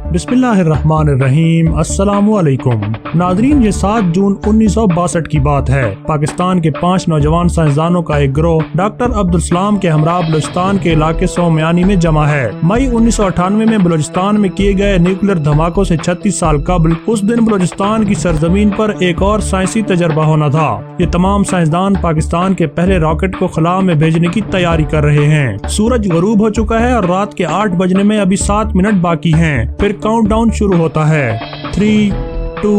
बिस्मिल्लाहिर्रहमानिर्रहीम। अस्सलामु अलैकुम नाजरीन, ये 7 जून 1962 की बात है। पाकिस्तान के 5 नौजवान साइंसदानों का एक गिरोह डॉक्टर अब्दुल सलाम के हमरा बलूचिस्तान के इलाके सोमयानी में जमा है। मई 1998 में बलूचिस्तान में किए गए न्यूक्लियर धमाकों से 36 साल कबल उस दिन बलूचिस्तान की सरजमीन पर एक और साइंसी तजर्बा होना था। ये तमाम साइंसदान पाकिस्तान के पहले रॉकेट को खला में भेजने की तैयारी कर रहे हैं। सूरज गरूब हो चुका है और रात के 8 बजने में अभी 7 मिनट बाकी हैं। फिर काउंटडाउन शुरू होता है 3, 2,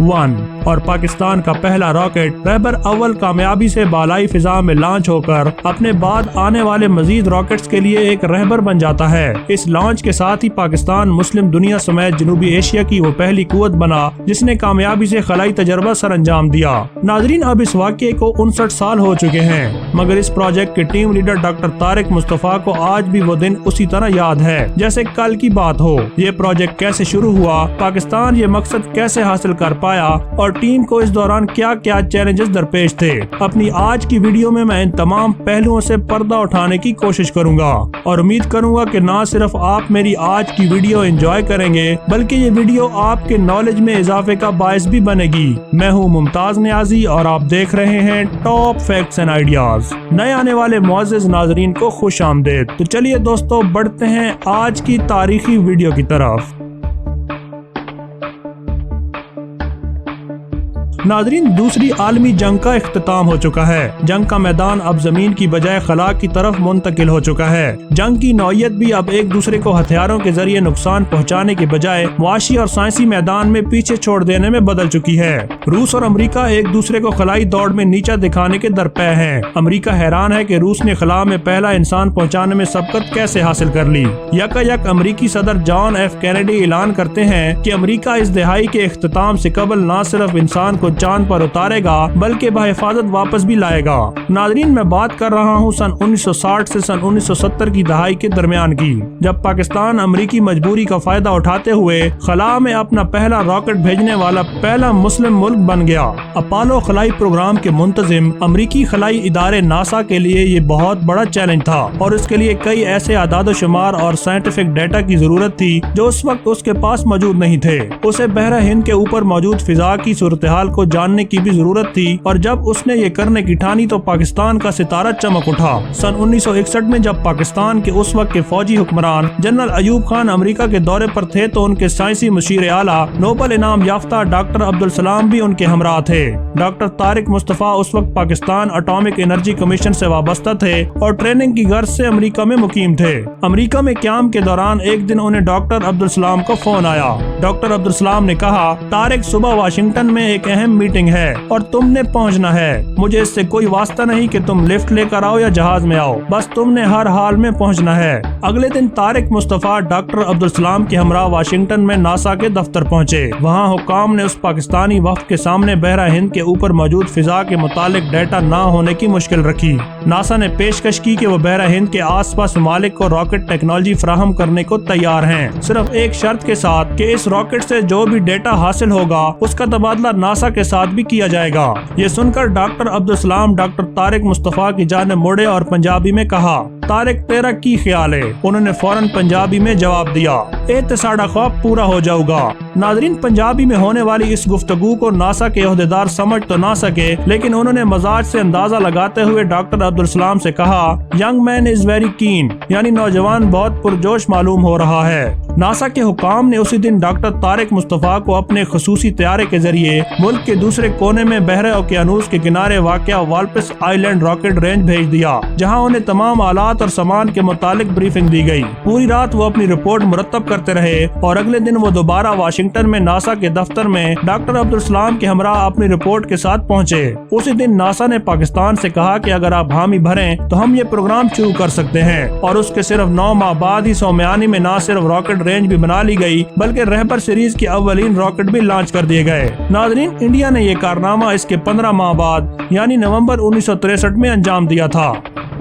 1 और पाकिस्तान का पहला रॉकेट रहबर अव्वल कामयाबी से बालाई फिजा में लॉन्च होकर अपने बाद आने वाले मजीद रॉकेट्स के लिए एक रहबर बन जाता है। इस लॉन्च के साथ ही पाकिस्तान मुस्लिम दुनिया समेत जनूबी एशिया की वो पहली कुव्वत बना जिसने कामयाबी से खलाई तजर्बा सर अंजाम दिया। नाजरीन, अब इस वाक़ये को 59 साल हो चुके हैं, मगर इस प्रोजेक्ट के team leader doctor Tariq Mustafa को आज भी वो दिन उसी तरह याद है जैसे कल की बात हो। ये प्रोजेक्ट कैसे शुरू हुआ, पाकिस्तान ये मकसद कैसे हासिल कर पाया और टीम को इस दौरान क्या क्या चैलेंजेस दरपेश थे। अपनी आज की वीडियो में मैं इन तमाम पहलुओं से पर्दा उठाने की कोशिश करूंगा और उम्मीद करूंगा कि ना सिर्फ आप मेरी आज की वीडियो एंजॉय करेंगे बल्कि ये वीडियो आपके नॉलेज में इजाफे का बायस भी बनेगी। मैं हूं मुमताज नियाजी और आप देख रहे हैं टॉप फैक्ट्स एंड आइडियाज। नए आने वाले मुअज़्ज़िज़ नाजरीन को खुश आमदेद। तो चलिए दोस्तों, बढ़ते हैं आज की तारीखी वीडियो की तरफ। नाजरीन, दूसरी आलमी जंग का इख्तिताम हो चुका है। जंग का मैदान अब जमीन की बजाय खला की तरफ मुंतकिल हो चुका है। जंग की नौयत भी अब एक दूसरे को हथियारों के जरिए नुकसान पहुंचाने के बजाय मुआशी और साइंसी मैदान में पीछे छोड़ देने में बदल चुकी है। रूस और अमरीका एक दूसरे को खलाई दौड़ में नीचा दिखाने के दरपे हैं। अमरीका हैरान है कि रूस ने खला में पहला इंसान पहुँचाने में सबकत कैसे हासिल कर ली। यकायक अमरीकी सदर जॉन एफ कैनेडी ऐलान करते हैं कि अमरीका इस दिहाई के इख्तिताम से कबल न सिर्फ इंसान को चांद पर उतारेगा बल्कि बहिफाजत वापस भी लाएगा। नाजरीन, मैं बात कर रहा हूँ सन 1960 से सन 1970 की दहाई के दरमियान की, जब पाकिस्तान अमरीकी मजबूरी का फायदा उठाते हुए खला में अपना पहला रॉकेट भेजने वाला पहला मुस्लिम मुल्क बन गया। अपोलो खलाई प्रोग्राम के मुंतजिम अमरीकी खलाई इदारे नासा के लिए ये बहुत बड़ा चैलेंज था और इसके लिए कई ऐसे आदाद शुमार और साइंटिफिक डेटा की जरूरत थी जो उस वक्त उसके पास मौजूद नहीं थे। उसे बहरा हिंद के ऊपर मौजूद फिजा की सूरत हाल को जानने की भी जरूरत थी और जब उसने ये करने की ठानी तो पाकिस्तान का सितारा चमक उठा। सन 1961 में जब पाकिस्तान के उस वक्त के फौजी हुक्मरान जनरल अयूब खान अमेरिका के दौरे पर थे तो उनके साइंसी मुशीर आला नोबल इनाम याफ्ता डॉक्टर अब्दुल सलाम भी उनके हमरा थे। डॉक्टर तारिक मुस्तफा उस वक्त पाकिस्तान एटॉमिक एनर्जी कमीशन से वाबस्ता थे और ट्रेनिंग की गर्ज से अमेरिका में मुकीम थे। अमेरिका में क्याम के दौरान एक दिन उन्हें डॉक्टर अब्दुल सलाम का फोन आया। डॉक्टर अब्दुल सलाम ने कहा, तारिक, सुबह वाशिंगटन में एक अहम मीटिंग है और तुमने पहुंचना है। मुझे इससे कोई वास्ता नहीं कि तुम लिफ्ट लेकर आओ या जहाज में आओ, बस तुमने हर हाल में पहुंचना है। अगले दिन तारिक मुस्तफा डॉक्टर अब्दुल सलाम के हमरा वाशिंगटन में नासा के दफ्तर पहुंचे। वहां हुकाम ने उस पाकिस्तानी वफ्द के सामने बहरा हिंद के ऊपर मौजूद फिजा के मुतालिक डेटा न होने की मुश्किल रखी। नासा ने पेशकश की कि वो बहरा हिंद के आसपास ममालिक को रॉकेट टेक्नोलॉजी फराहम करने को तैयार हैं, सिर्फ एक शर्त के साथ कि इस रॉकेट से जो भी डेटा हासिल होगा उसका तबादला नासा के साथ भी किया जाएगा। ये सुनकर डॉक्टर अब्दुल सलाम डॉक्टर तारिक मुस्तफा की जानिब मुड़े और पंजाबी में कहा, तारिक, तेरा की ख्याल है? उन्होंने फौरन पंजाबी में जवाब दिया, ए ते साड़ा ख्वाब पूरा हो जाऊगा। नाजरीन, पंजाबी में होने वाली इस गुफ्तगू को नासा के ओहदेदार समझ तो ना सके, लेकिन उन्होंने मजाज से अंदाजा लगाते हुए डॉक्टर अब्दुल सलाम से कहा, young man is very keen, यानी नौजवान बहुत पुरजोश मालूम हो रहा है। नासा के हुकाम ने उसी दिन डॉक्टर तारिक मुस्तफा को अपने खसूसी तैयारे के जरिए मुल्क के दूसरे कोने में बहरे ओकियानूस के किनारे वाक़या वाल्पिस आइलैंड रॉकेट रेंज भेज दिया, जहां उन्हें तमाम आलात और सामान के मुतालिक ब्रीफिंग दी गई। पूरी रात वो अपनी रिपोर्ट मुरतब करते रहे और अगले दिन वो दोबारा वाशिंगटन में नासा के दफ्तर में डॉक्टर अब्दुल सलाम के हमरा अपनी रिपोर्ट के साथ पहुँचे। उसी दिन नासा ने पाकिस्तान से कहा कि अगर आप हामी भरें तो हम ये प्रोग्राम शुरू कर सकते हैं और उसके सिर्फ 9 माह बाद ही सोमयानी में न सिर्फ रॉकेट रेंज भी बना ली गई बल्कि रहबर सीरीज के अव्वलीन रॉकेट भी लॉन्च कर दिए गए। नाजरीन, इंडिया ने ये कारनामा इसके 15 माह बाद यानी नवंबर 1963 में अंजाम दिया था।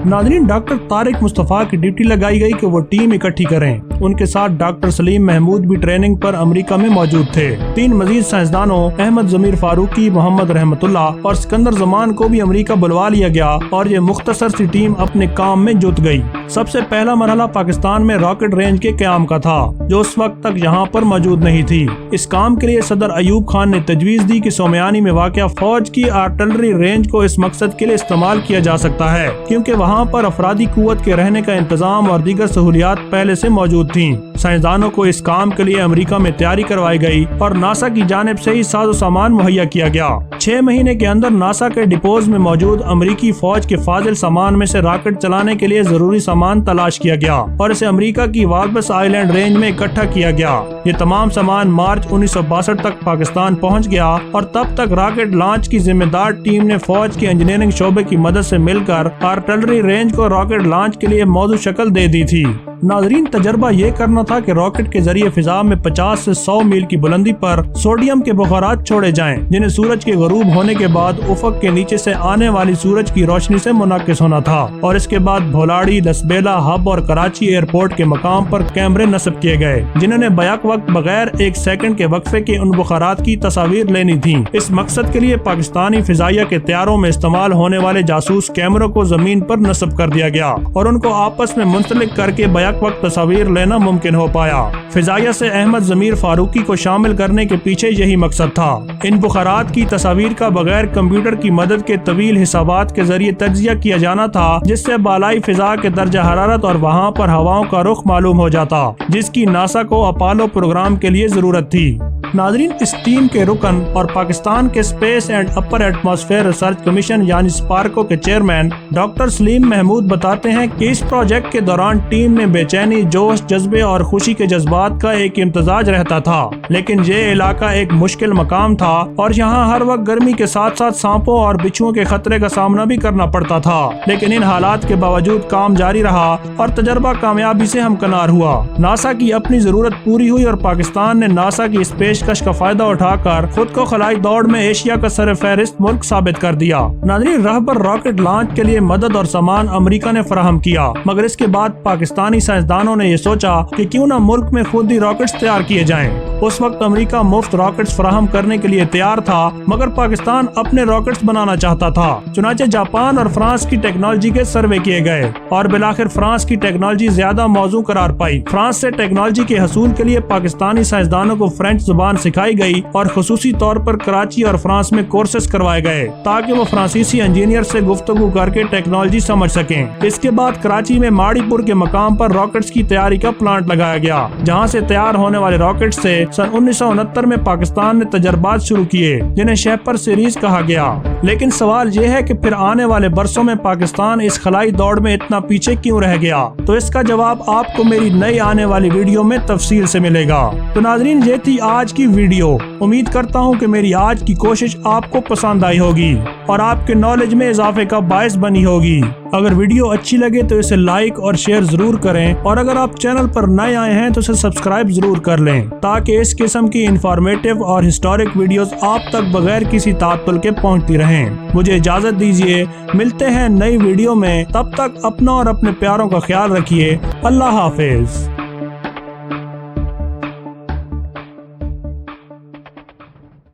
नाजरीन, डॉक्टर तारिक मुस्तफा की ड्यूटी लगाई गई कि वो टीम इकट्ठी करें। ان کے ساتھ ڈاکٹر سلیم محمود بھی ٹریننگ پر امریکہ میں موجود تھے۔ 3 مزید سائنسدانوں احمد ضمیر فاروقی، محمد رحمت اللہ اور سکندر زمان کو بھی امریکہ بلوا لیا گیا اور یہ مختصر سی ٹیم اپنے کام میں جت گئی۔ سب سے پہلا مرحلہ پاکستان میں راکٹ رینج کے قیام کا تھا، جو اس وقت تک یہاں پر موجود نہیں تھی۔ اس کام کے لیے صدر ایوب خان نے تجویز دی کہ سومیانی میں واقع فوج کی آرٹلری رینج کو اس مقصد کے لیے استعمال کیا جا سکتا ہے، کیونکہ وہاں پر افرادی قوت کے رہنے کا انتظام اور دیگر سہولیات پہلے سے موجود تھیں۔ سائنسدانوں کو اس کام کے لیے امریکہ میں تیاری کروائی گئی اور ناسا کی جانب سے ہی ساز و سامان مہیا کیا گیا۔ 6 مہینے کے اندر ناسا کے ڈپوز میں موجود امریکی فوج کے فاضل سامان میں سے راکٹ چلانے کے لیے ضروری سامان تلاش کیا گیا اور اسے امریکہ کی والبس آئلینڈ رینج میں اکٹھا کیا گیا۔ یہ تمام سامان مارچ 1962 تک پاکستان پہنچ گیا اور تب تک راکٹ لانچ کی ذمہ دار ٹیم نے فوج کی انجینئرنگ شعبے کی مدد سے مل کر آرٹلری رینج کو راکٹ لانچ کے لیے موزوں شکل دے دی تھی۔ ناظرین، تجربہ یہ کرنا تھا کہ راکٹ کے ذریعے فضا میں 50 سے 100 میل کی بلندی پر سوڈیم کے بخارات چھوڑے جائیں، جنہیں سورج کے غروب ہونے کے بعد افق کے نیچے سے آنے والی سورج کی روشنی سے منعکس ہونا تھا، اور اس کے بعد بھولاڑی، لسبیلا ہب اور کراچی ایئرپورٹ کے مقام پر کیمرے نصب کیے گئے، جنہوں نے بیک وقت بغیر 1 سیکنڈ کے وقفے کے ان بخارات کی تصاویر لینی تھیں۔ اس مقصد کے لیے پاکستانی فضائیہ کے طیاروں میں استعمال ہونے والے جاسوس کیمروں کو زمین پر نصب کر دیا گیا اور ان کو آپس میں منسلک کر کے بیک وقت تصاویر لینا ممکن ہو پایا۔ فضائیہ سے احمد ضمیر فاروقی کو شامل کرنے کے پیچھے یہی مقصد تھا۔ ان بخارات کی تصاویر کا بغیر کمپیوٹر کی مدد کے طویل حسابات کے ذریعے تجزیہ کیا جانا تھا، جس سے بالائی فضا کے درجہ حرارت اور وہاں پر ہواؤں کا رخ معلوم ہو جاتا، جس کی ناسا کو اپولو پروگرام کے لیے ضرورت تھی۔ ناظرین، اس ٹیم کے رکن اور پاکستان کے space and upper atmosphere research commission یعنی اسپارکو کے چیئرمین ڈاکٹر سلیم محمود بتاتے ہیں کہ اس پروجیکٹ کے دوران ٹیم میں بے چینی، جوش، جذبے اور خوشی کے جذبات کا ایک امتزاج رہتا تھا، لیکن یہ علاقہ ایک مشکل مقام تھا اور یہاں ہر وقت گرمی کے ساتھ ساتھ سانپوں اور بچھوؤں کے خطرے کا سامنا بھی کرنا پڑتا تھا، لیکن ان حالات کے باوجود کام جاری رہا اور تجربہ کامیابی سے ہمکنار ہوا۔ ناسا کی اپنی ضرورت پوری ہوئی اور پاکستان نے ناسا کی اس پیشکش کا فائدہ اٹھا کر خود کو خلائی دوڑ میں ایشیا کا سرفہرست ملک ثابت کر دیا۔ ناظرین، راہ پر راکٹ لانچ کے لیے مدد اور سامان امریکہ نے فراہم کیا، مگر اس کے بعد پاکستانی سائنسدانوں نے یہ سوچا کہ کیوں نہ ملک میں خود ہی راکٹس تیار کیے جائیں۔ اس وقت امریکہ مفت راکٹس فراہم کرنے کے لیے تیار تھا، مگر پاکستان اپنے راکٹس بنانا چاہتا تھا۔ چنانچہ جاپان اور فرانس کی ٹیکنالوجی کے سروے کیے گئے اور بالآخر فرانس کی ٹیکنالوجی زیادہ موزوں قرار پائی۔ فرانس سے ٹیکنالوجی کے حصول کے لیے پاکستانی سائنسدانوں کو فرینچ زبان سکھائی گئی اور خصوصی طور پر کراچی اور فرانس میں کورسز کروائے گئے تاکہ وہ فرانسیسی انجینئر سے گفتگو کر کے ٹیکنالوجی سمجھ سکیں۔ اس کے بعد کراچی میں ماڑی پور کے مقام پر راکٹس کی تیاری کا پلانٹ لگایا گیا، جہاں سے تیار ہونے والے راکٹ سے سن 1969 میں پاکستان نے تجربات شروع کیے، جنہیں شیپر سیریز کہا گیا۔ لیکن سوال یہ ہے کہ پھر آنے والے برسوں میں پاکستان اس خلائی دوڑ میں اتنا پیچھے کیوں رہ گیا؟ تو اس کا جواب آپ کو میری نئی آنے والی ویڈیو میں تفصیل سے ملے گا۔ تو ناظرین، یہ تھی آج کی ویڈیو۔ امید کرتا ہوں کہ میری آج کی کوشش آپ کو پسند آئی ہوگی اور آپ کے نالج میں اضافے کا باعث بنی ہوگی۔ اگر ویڈیو اچھی لگے تو اسے لائک اور شیئر ضرور کریں، اور اگر آپ چینل پر نئے آئے ہیں تو اسے سبسکرائب ضرور کر لیں، تاکہ اس قسم کی انفارمیٹیو اور ہسٹورک ویڈیوز آپ تک بغیر کسی تعطل کے پہنچتی رہیں۔ مجھے اجازت دیجیے، ملتے ہیں نئی ویڈیو میں، تب تک اپنا اور اپنے پیاروں کا خیال رکھیے۔ اللہ حافظ۔